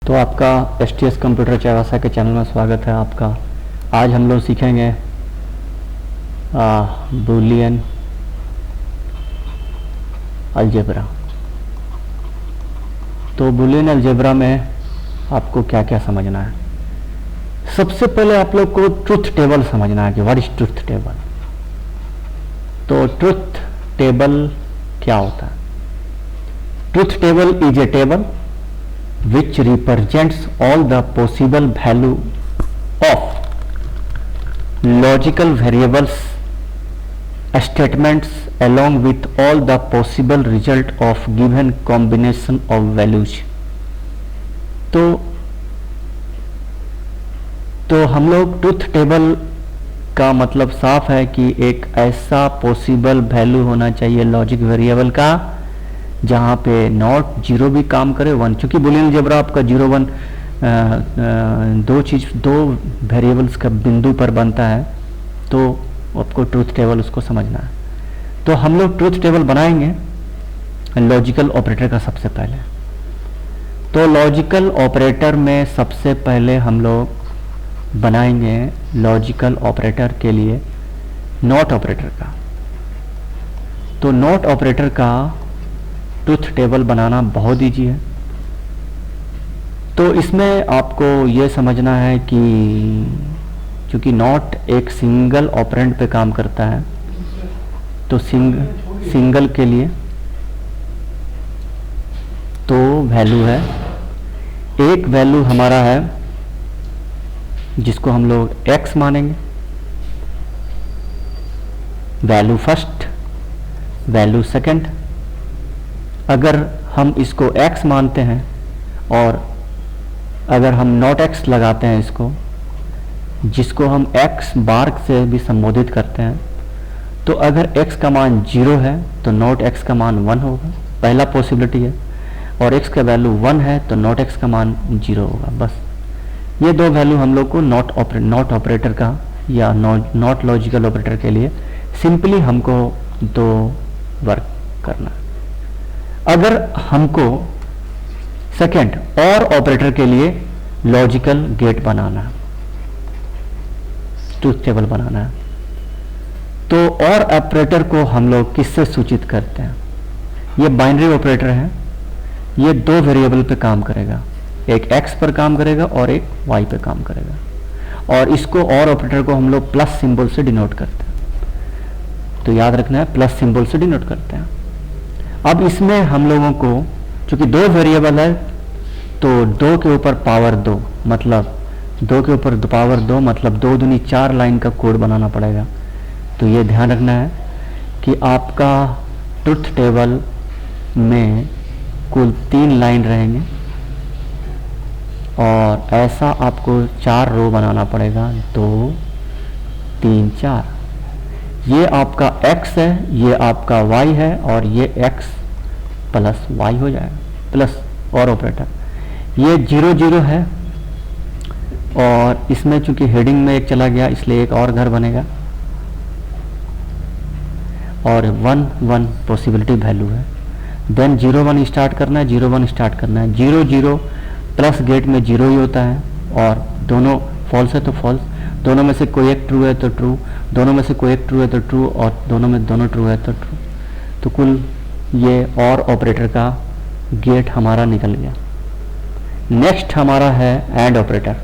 तो आपका STS computer Chaibasa के चैनल में स्वागत है आपका। आज हम लोग सीखेंगे बूलियन अलजेब्रा। तो बूलियन अलजेब्रा में आपको क्या क्या समझना है। सबसे पहले आप लोग को ट्रुथ टेबल समझना है कि व्हाट इज ट्रुथ टेबल। तो ट्रुथ टेबल क्या होता है। Truth table is a table which represents all the possible value of logical variables statements along with all the possible result of given combination of values। तो हम लोग truth table का मतलब साफ है कि एक ऐसा पॉसिबल वैल्यू होना चाहिए लॉजिक वेरिएबल का जहाँ पे नॉट जीरो भी काम करे वन, क्योंकि बूलियन अलजेब्रा आपका जीरो वन दो वेरिएबल्स का बिंदु पर बनता है। तो आपको ट्रुथ टेबल उसको समझना है। तो हम लोग ट्रुथ टेबल बनाएंगे लॉजिकल ऑपरेटर का सबसे पहले। तो लॉजिकल ऑपरेटर में सबसे पहले हम लोग बनाएंगे लॉजिकल ऑपरेटर के लिए नॉट ऑपरेटर का। तो नॉट ऑपरेटर का ट्रुथ टेबल बनाना बहुत ईजी है। तो इसमें आपको ये समझना है कि चूंकि नॉट एक सिंगल ऑपरेंड पे काम करता है, तो सिंगल के लिए तो वैल्यू है, एक वैल्यू हमारा है जिसको हम लोग x मानेंगे, वैल्यू फर्स्ट, वैल्यू सेकंड। अगर हम इसको x मानते हैं और अगर हम नॉट x लगाते हैं इसको, जिसको हम x बार से भी संबोधित करते हैं, तो अगर x का मान 0 है तो नॉट x का मान 1 होगा, पहला पॉसिबिलिटी है। और x का वैल्यू 1 है तो नॉट x का मान 0 होगा। बस ये दो वैल्यू हम लोग को नॉट ऑपरेटर का या नॉट लॉजिकल ऑपरेटर के लिए सिंपली हमको दो वर्क करना है। अगर हमको सेकेंड और ऑपरेटर के लिए लॉजिकल गेट बनाना है, ट्रुथ टेबल बनाना है, तो और ऑपरेटर को हम लोग किससे सूचित करते हैं। ये बाइनरी ऑपरेटर है, ये दो वेरिएबल पे काम करेगा, एक x पर काम करेगा और एक y पे काम करेगा। और इसको और ऑपरेटर को हम लोग प्लस सिंबल से डिनोट करते हैं। तो याद रखना है, प्लस सिंबल से डिनोट करते हैं। अब इसमें हम लोगों को चूंकि दो वेरिएबल है तो 2 के ऊपर पावर 2 मतलब 2 के ऊपर पावर 2 मतलब 2 दूनी 4 लाइन का कोड बनाना पड़ेगा। तो ये ध्यान रखना है कि आपका ट्रुथ टेबल में कुल 3 लाइन रहेंगे और ऐसा आपको 4 रो बनाना पड़ेगा, 2 3 4। ये आपका x है, ये आपका y है और ये x प्लस y हो जाएगा, प्लस और ऑपरेटर। ये 0 0 है और इसमें चूंकि हेडिंग में एक चला गया इसलिए एक और घर बनेगा और 1 1 पॉसिबिलिटी वैल्यू है। देन 0 1 स्टार्ट करना है, 0 1 स्टार्ट करना है। 0 0 प्लस गेट में 0 ही होता है और दोनों फॉल्स है तो फॉल्स, दोनों में से कोई एक ट्रू है तो ट्रू, दोनों में से कोई एक ट्रू है तो ट्रू और दोनों में दोनों ट्रू है तो ट्रू। तो कुल ये और ऑपरेटर का गेट हमारा निकल गया। नेक्स्ट हमारा है एंड ऑपरेटर।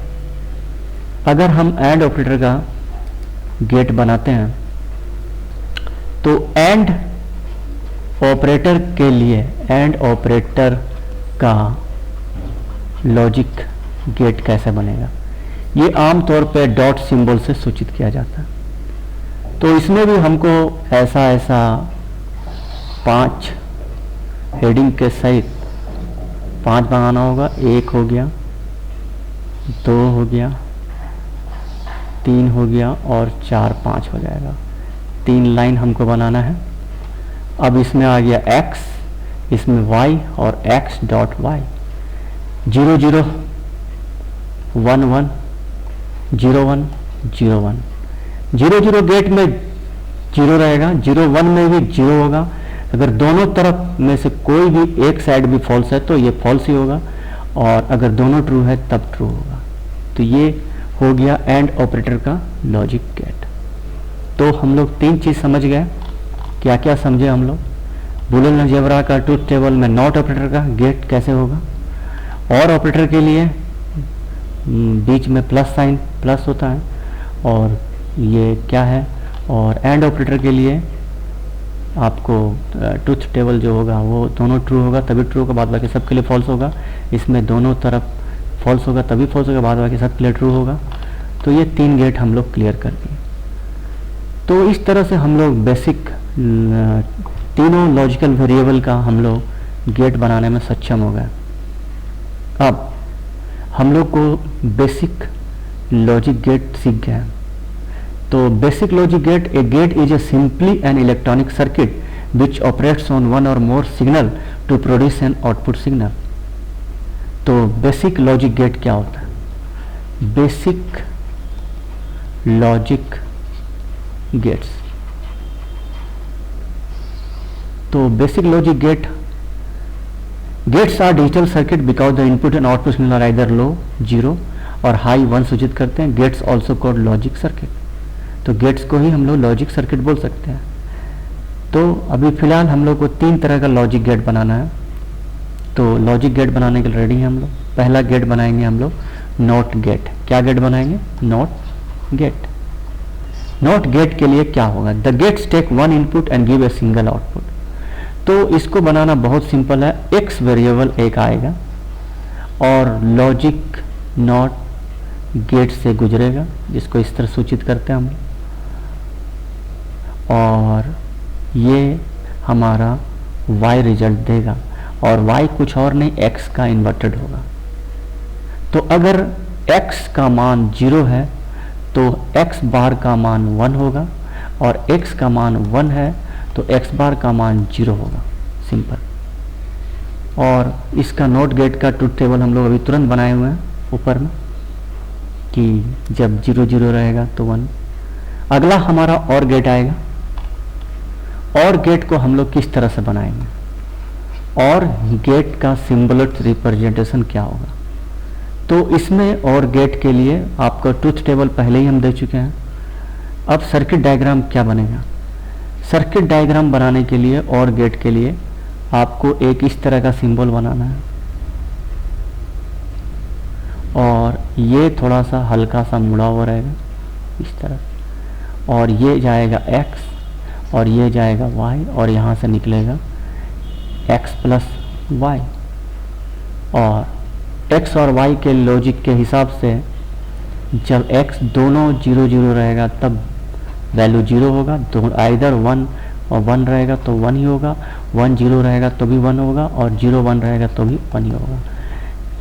अगर हम एंड ऑपरेटर का गेट बनाते हैं तो एंड ऑपरेटर के लिए एंड ऑपरेटर का लॉजिक गेट कैसे बनेगा, ये आमतौर पे डॉट सिंबल से सूचित किया जाता है। तो इसमें भी हमको ऐसा 5 हेडिंग के सहित 5 बनाना होगा। 1 हो गया, 2 हो गया, 3 हो गया और 4 5 हो जाएगा। 3 लाइन हमको बनाना है। अब इसमें आ गया x, इसमें y और x डॉट y। 0 0 1 1 0 1 0 1 0 0 गेट में 0 रहेगा, 0 1 में भी 0 होगा। अगर दोनों तरफ में से कोई भी एक साइड भी फॉल्स है तो ये फॉल्स ही होगा और अगर दोनों ट्रू है तब ट्रू होगा। तो ये हो गया एंड ऑपरेटर का लॉजिक गेट। तो हम लोग 3 चीज़ समझ गए। क्या क्या समझे हम लोग? बूलियन अलजेब्रा का ट्रूथ टेबल में नॉट ऑपरेटर का गेट कैसे होगा, और ऑपरेटर के लिए बीच में प्लस साइन प्लस होता है, और ये क्या है, और एंड ऑपरेटर के लिए आपको ट्रूथ टेबल जो होगा वो दोनों ट्रू होगा तभी ट्रू होगा, बाद बाकी सबके लिए फॉल्स होगा। इसमें दोनों तरफ फॉल्स होगा तभी फॉल्स होगा, बाद बाकी सबके लिए ट्रू होगा। तो ये 3 गेट हम लोग क्लियर कर दिए। तो इस तरह से हम लोग बेसिक तीनों लॉजिकल वेरिएबल का हम लोग गेट बनाने में सक्षम हो गए। अब हम लोग को बेसिक लॉजिक गेट सीख गए। तो basic logic gate, a gate is a simply an electronic circuit which operates on one or more signal to produce an output signal. तो बेसिक लॉजिक गेट क्या होता है? बेसिक लॉजिक गेट्स, तो basic logic gates are digital circuit because the input and output signal are either low 0 or high 1 सूचित करते हैं। Gates also called logic circuit. तो gates को ही हम लोग लॉजिक सर्किट बोल सकते हैं। तो अभी फिलहाल हम लोग को 3 तरह का लॉजिक गेट बनाना है। तो लॉजिक गेट बनाने के लिए रेडी हैं हम लोग। पहला गेट बनाएंगे हम लोग नॉट गेट। क्या गेट बनाएंगे? Not gate. नॉट गेट के लिए क्या होगा? The gates take 1 input and give a single output. तो इसको बनाना बहुत सिंपल है। एक्स वेरिएबल एक आएगा और लॉजिक नॉट गेट से गुजरेगा, जिसको इस तरह सूचित करते हैं हम, और ये हमारा y रिजल्ट देगा, और y कुछ और नहीं x का इन्वर्टेड होगा। तो अगर x का मान 0 है तो x बार का मान 1 होगा, और x का मान 1 है तो x बार का मान 0 होगा। सिंपल। और इसका नॉट गेट का ट्रूथ टेबल हम लोग अभी तुरंत बनाए हुए हैं ऊपर में, कि जब 0 0 रहेगा तो 1। अगला हमारा और गेट आएगा। और गेट को हम लोग किस तरह से बनाएंगे? और गेट का सिंबलिक रिप्रेजेंटेशन क्या होगा? तो इसमें और गेट के लिए आपका ट्रूथ टेबल पहले ही हम दे चुके हैं। अब सर्किट डायग्राम क्या बनेगा? सर्किट डायग्राम बनाने के लिए और गेट के लिए आपको एक इस तरह का सिंबल बनाना है, और ये थोड़ा सा हल्का सा मुड़ा हुआ रहेगा इस तरह, और ये जाएगा x और ये जाएगा y, और यहाँ से निकलेगा x प्लस y। और x और y के लॉजिक के हिसाब से जब x दोनों 0 0 रहेगा तब वैल्यू 0 होगा। तो आइदर 1 और 1 रहेगा तो 1 ही होगा, 1 0 रहेगा तो भी 1 होगा, और 0 1 रहेगा तो भी 1 ही होगा।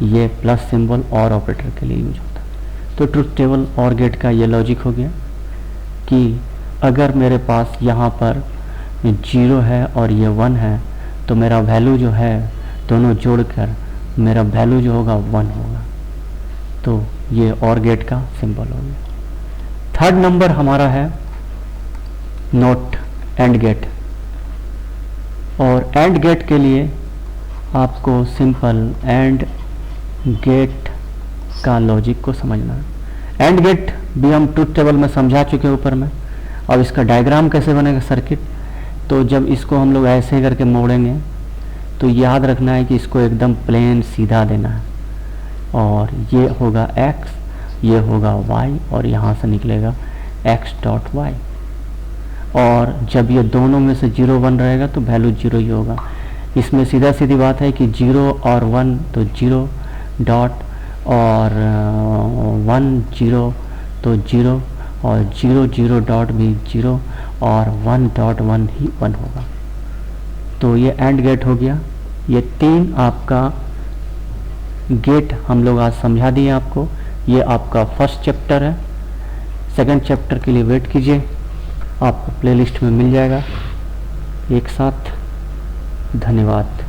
ये प्लस सिंबल और ऑपरेटर के लिए यूज होता है। तो ट्रूथ टेबल और गेट का ये लॉजिक हो गया कि अगर मेरे पास यहाँ पर 0 है और ये 1 है तो मेरा वैल्यू जो है दोनों जोड़कर मेरा वैल्यू जो होगा 1 होगा। तो ये और गेट का सिंबल हो गया। थर्ड नंबर हमारा है नॉट एंड गेट। और एंड गेट के लिए आपको सिंपल एंड गेट का लॉजिक को समझना है। एंड गेट भी हम ट्रूथ टेबल में समझा चुके हैं ऊपर में। अब इसका डायग्राम कैसे बनेगा सर्किट? तो जब इसको हम लोग ऐसे करके मोड़ेंगे तो याद रखना है कि इसको एकदम प्लेन सीधा देना है, और ये होगा x, ये होगा y, और यहाँ से निकलेगा x डॉट y। और जब ये दोनों में से 0 1 रहेगा तो वैल्यू 0 ही होगा। इसमें सीधा सीधी बात है कि 0 और 1 तो 0 डॉट, और 1 0 तो 0, और 0 0 डॉट भी 0, और 1 डॉट 1 ही 1 होगा। तो ये एंड गेट हो गया। ये 3 आपका गेट हम लोग आज समझा दिए आपको। ये आपका फर्स्ट चैप्टर है। सेकंड चैप्टर के लिए वेट कीजिए, आपको प्लेलिस्ट में मिल जाएगा एक साथ। धन्यवाद।